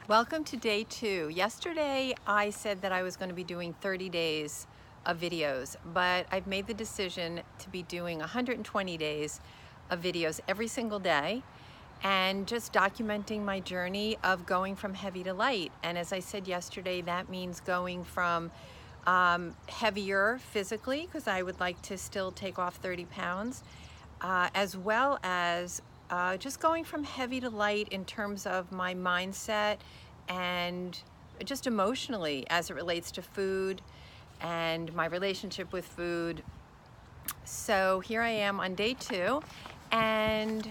Welcome to day 2. Yesterday I said that I was going to be doing 30 days of videos, but I've made the decision to be doing 120 days of videos every single day and just documenting my journey of going from heavy to light. And as I said yesterday, that means going from heavier physically, because I would like to still take off 30 pounds, as well as just going from heavy to light in terms of my mindset and just emotionally as it relates to food and my relationship with food. So here I am on day 2, and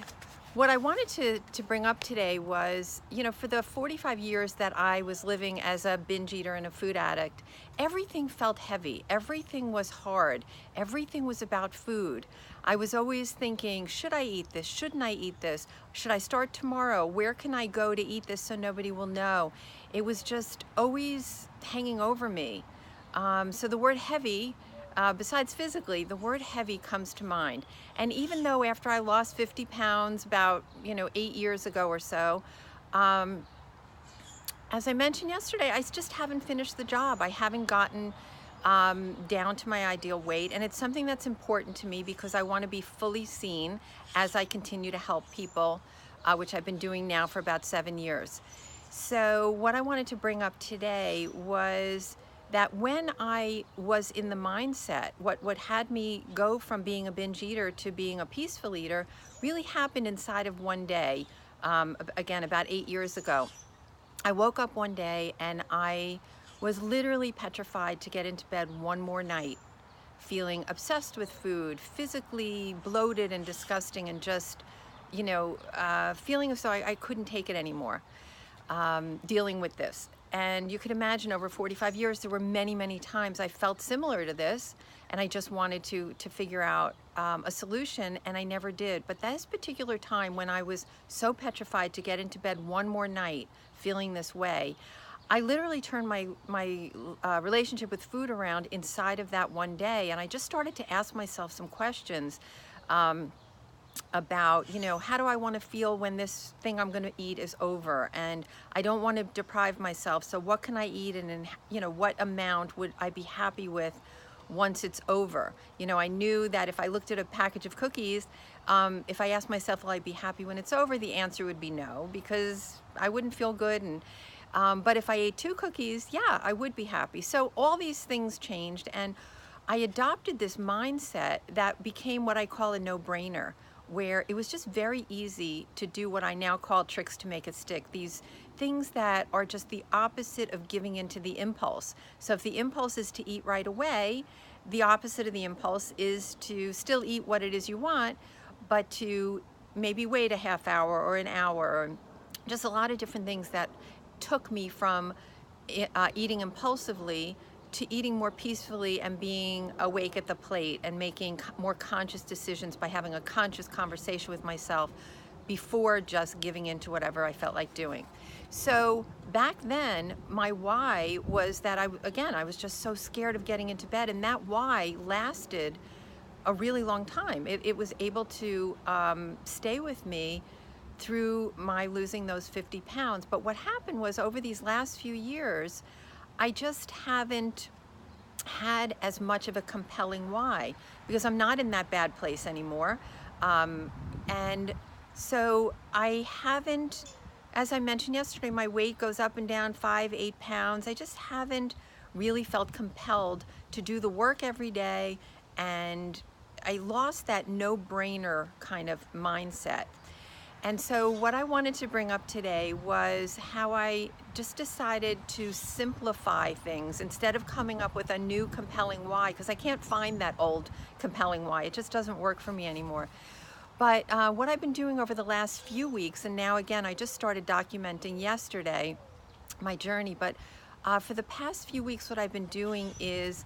what I wanted to bring up today was, for the 45 years that I was living as a binge eater and a food addict, everything felt heavy. Everything was hard. Everything was about food. I was always thinking, should I eat this? Shouldn't I eat this? Should I start tomorrow? Where can I go to eat this so nobody will know? It was just always hanging over me. So the word heavy, besides physically, the word heavy comes to mind. And even though after I lost 50 pounds about 8 years ago or so, as I mentioned yesterday, I just haven't finished the job. I haven't gotten down to my ideal weight, and it's something that's important to me because I want to be fully seen as I continue to help people, which I've been doing now for about 7 years. So what I wanted to bring up today was that when I was in the mindset, what had me go from being a binge eater to being a peaceful eater really happened inside of one day, again, about 8 years ago. I woke up one day and I was literally petrified to get into bed one more night, feeling obsessed with food, physically bloated and disgusting, and just, feeling as though I couldn't take it anymore, dealing with this. And you could imagine over 45 years, there were many, many times I felt similar to this, and I just wanted to figure out a solution, and I never did. But this particular time when I was so petrified to get into bed one more night feeling this way, I literally turned my relationship with food around inside of that one day, and I just started to ask myself some questions about, how do I want to feel when this thing I'm going to eat is over, and I don't want to deprive myself. So what can I eat, and what amount would I be happy with once it's over? I knew that if I looked at a package of cookies, if I asked myself, will I be happy when it's over? The answer would be no, because I wouldn't feel good. And but if I ate 2 cookies, yeah, I would be happy. So all these things changed, and I adopted this mindset that became what I call a no-brainer, where it was just very easy to do what I now call tricks to make it stick. These things that are just the opposite of giving into the impulse. So if the impulse is to eat right away, the opposite of the impulse is to still eat what it is you want, but to maybe wait a half hour or an hour, or just a lot of different things that took me from eating impulsively to eating more peacefully and being awake at the plate and making more conscious decisions by having a conscious conversation with myself before just giving in to whatever I felt like doing. So back then, my why was that I was just so scared of getting into bed, and that why lasted a really long time. It was able to stay with me through my losing those 50 pounds. But what happened was, over these last few years, I just haven't had as much of a compelling why, because I'm not in that bad place anymore. And so I haven't, as I mentioned yesterday, my weight goes up and down 5-8 pounds. I just haven't really felt compelled to do the work every day, and I lost that no-brainer kind of mindset. And so what I wanted to bring up today was how I just decided to simplify things instead of coming up with a new compelling why, because I can't find that old compelling why. It just doesn't work for me anymore. But what I've been doing over the last few weeks, and now again, I just started documenting yesterday my journey, but for the past few weeks, what I've been doing is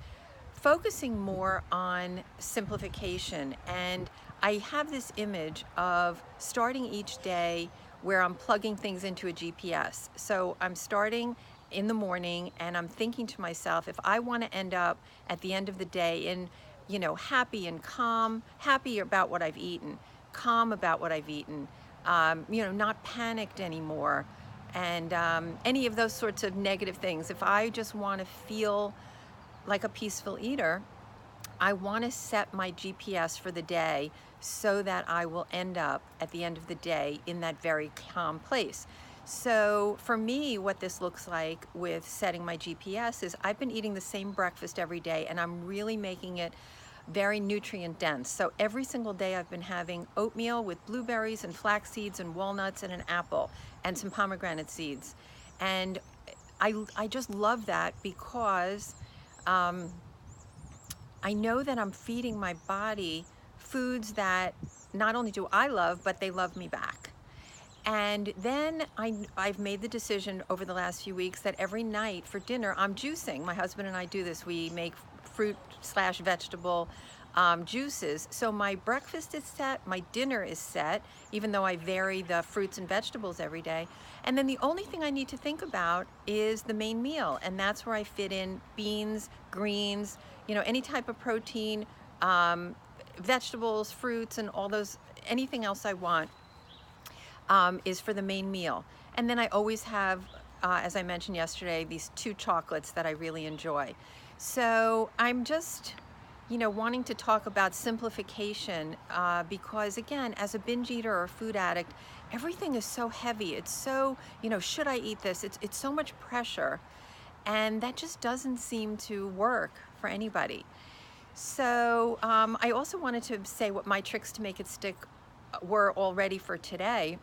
focusing more on simplification. And I have this image of starting each day where I'm plugging things into a GPS. So I'm starting in the morning and I'm thinking to myself, if I want to end up at the end of the day in, happy and calm, happy about what I've eaten, calm about what I've eaten, not panicked anymore, and any of those sorts of negative things. If I just want to feel like a peaceful eater, I want to set my GPS for the day so that I will end up at the end of the day in that very calm place. So for me, what this looks like with setting my GPS is I've been eating the same breakfast every day, and I'm really making it very nutrient dense. So every single day I've been having oatmeal with blueberries and flax seeds and walnuts and an apple and some pomegranate seeds. And I just love that because I know that I'm feeding my body foods that not only do I love, but they love me back. And then I've made the decision over the last few weeks that every night for dinner, I'm juicing. My husband and I do this. We make fruit/vegetable juices. So my breakfast is set, my dinner is set, even though I vary the fruits and vegetables every day. And then the only thing I need to think about is the main meal. And that's where I fit in beans, greens, any type of protein, vegetables, fruits, and all those, anything else I want is for the main meal. And then I always have, as I mentioned yesterday, these 2 chocolates that I really enjoy. So I'm just, wanting to talk about simplification because, again, as a binge eater or a food addict, everything is so heavy. It's so, should I eat this? It's so much pressure, and that just doesn't seem to work for anybody. So I also wanted to say what my tricks to make it stick were already for today.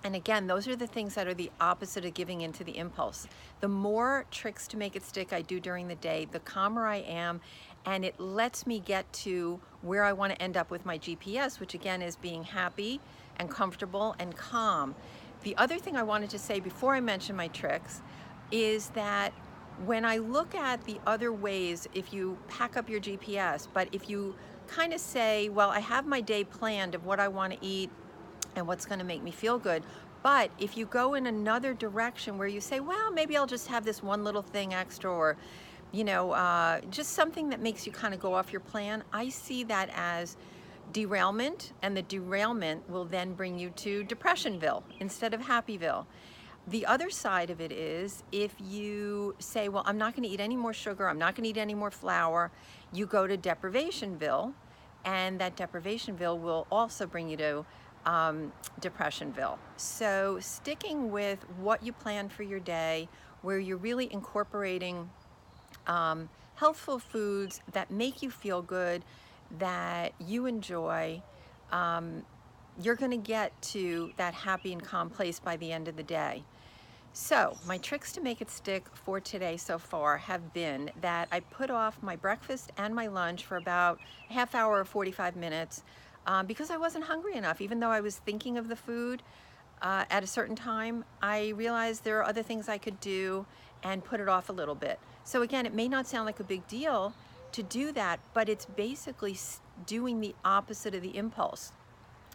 And again, those are the things that are the opposite of giving into the impulse. The more tricks to make it stick I do during the day, the calmer I am, and it lets me get to where I want to end up with my GPS, which again is being happy and comfortable and calm. The other thing I wanted to say before I mention my tricks is that when I look at the other ways, if you pack up your GPS, but if you kind of say, well, I have my day planned of what I want to eat and what's going to make me feel good. But if you go in another direction where you say, well, maybe I'll just have this one little thing extra, or, just something that makes you kind of go off your plan, I see that as derailment, and the derailment will then bring you to Depressionville instead of Happyville. The other side of it is if you say, well, I'm not going to eat any more sugar, I'm not going to eat any more flour, you go to Deprivationville, and that Deprivationville will also bring you to Depressionville. So sticking with what you plan for your day, where you're really incorporating healthful foods that make you feel good, that you enjoy, you're going to get to that happy and calm place by the end of the day. So my tricks to make it stick for today so far have been that I put off my breakfast and my lunch for about a half hour or 45 minutes because I wasn't hungry enough. Even though I was thinking of the food at a certain time, I realized there are other things I could do and put it off a little bit. So again, it may not sound like a big deal to do that, but it's basically doing the opposite of the impulse.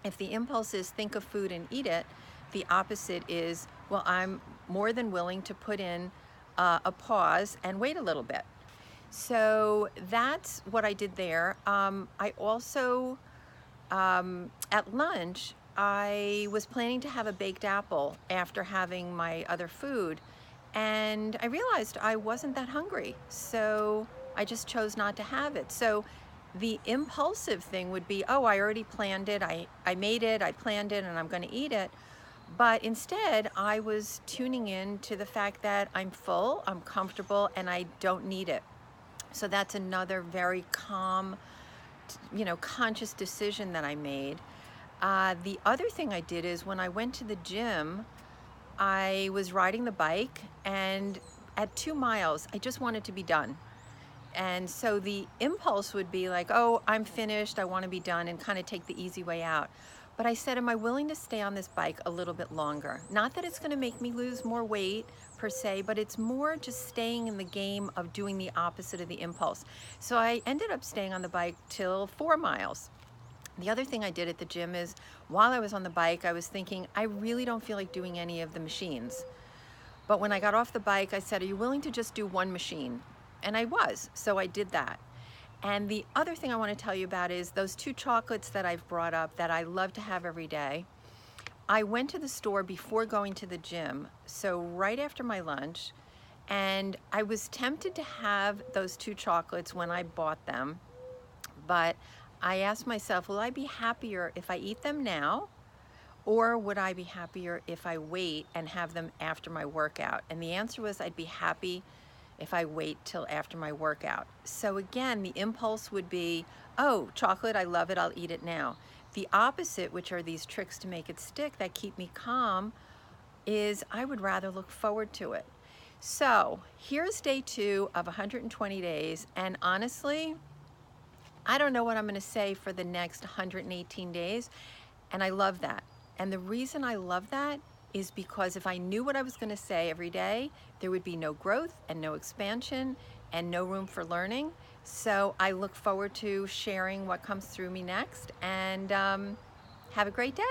If the impulse is think of food and eat it, the opposite is, well, I'm more than willing to put in a pause and wait a little bit. So that's what I did there. I also, at lunch, I was planning to have a baked apple after having my other food, and I realized I wasn't that hungry, so I just chose not to have it. So the impulsive thing would be, oh, I already planned it, I made it, I planned it, and I'm going to eat it. But instead, I was tuning in to the fact that I'm full, I'm comfortable, and I don't need it. So that's another very calm, conscious decision that I made. The other thing I did is when I went to the gym, I was riding the bike, and at 2 miles, I just wanted to be done. And so the impulse would be like, oh, I'm finished, I want to be done, and kind of take the easy way out. But I said, am I willing to stay on this bike a little bit longer? Not that it's going to make me lose more weight per se, but it's more just staying in the game of doing the opposite of the impulse. So I ended up staying on the bike till 4 miles. The other thing I did at the gym is while I was on the bike, I was thinking, I really don't feel like doing any of the machines. But when I got off the bike, I said, are you willing to just do one machine? And I was, so I did that. And the other thing I want to tell you about is those 2 chocolates that I've brought up that I love to have every day. I went to the store before going to the gym, so right after my lunch, and I was tempted to have those two chocolates when I bought them, but I asked myself, will I be happier if I eat them now? Or would I be happier if I wait and have them after my workout? And the answer was I'd be happy if I wait till after my workout. So again, the impulse would be, oh, chocolate, I love it, I'll eat it now. The opposite, which are these tricks to make it stick that keep me calm, is I would rather look forward to it. So here's day 2 of 120 days, and honestly, I don't know what I'm going to say for the next 118 days, and I love that. And the reason I love that is because if I knew what I was going to say every day, there would be no growth and no expansion and no room for learning. So I look forward to sharing what comes through me next, and have a great day.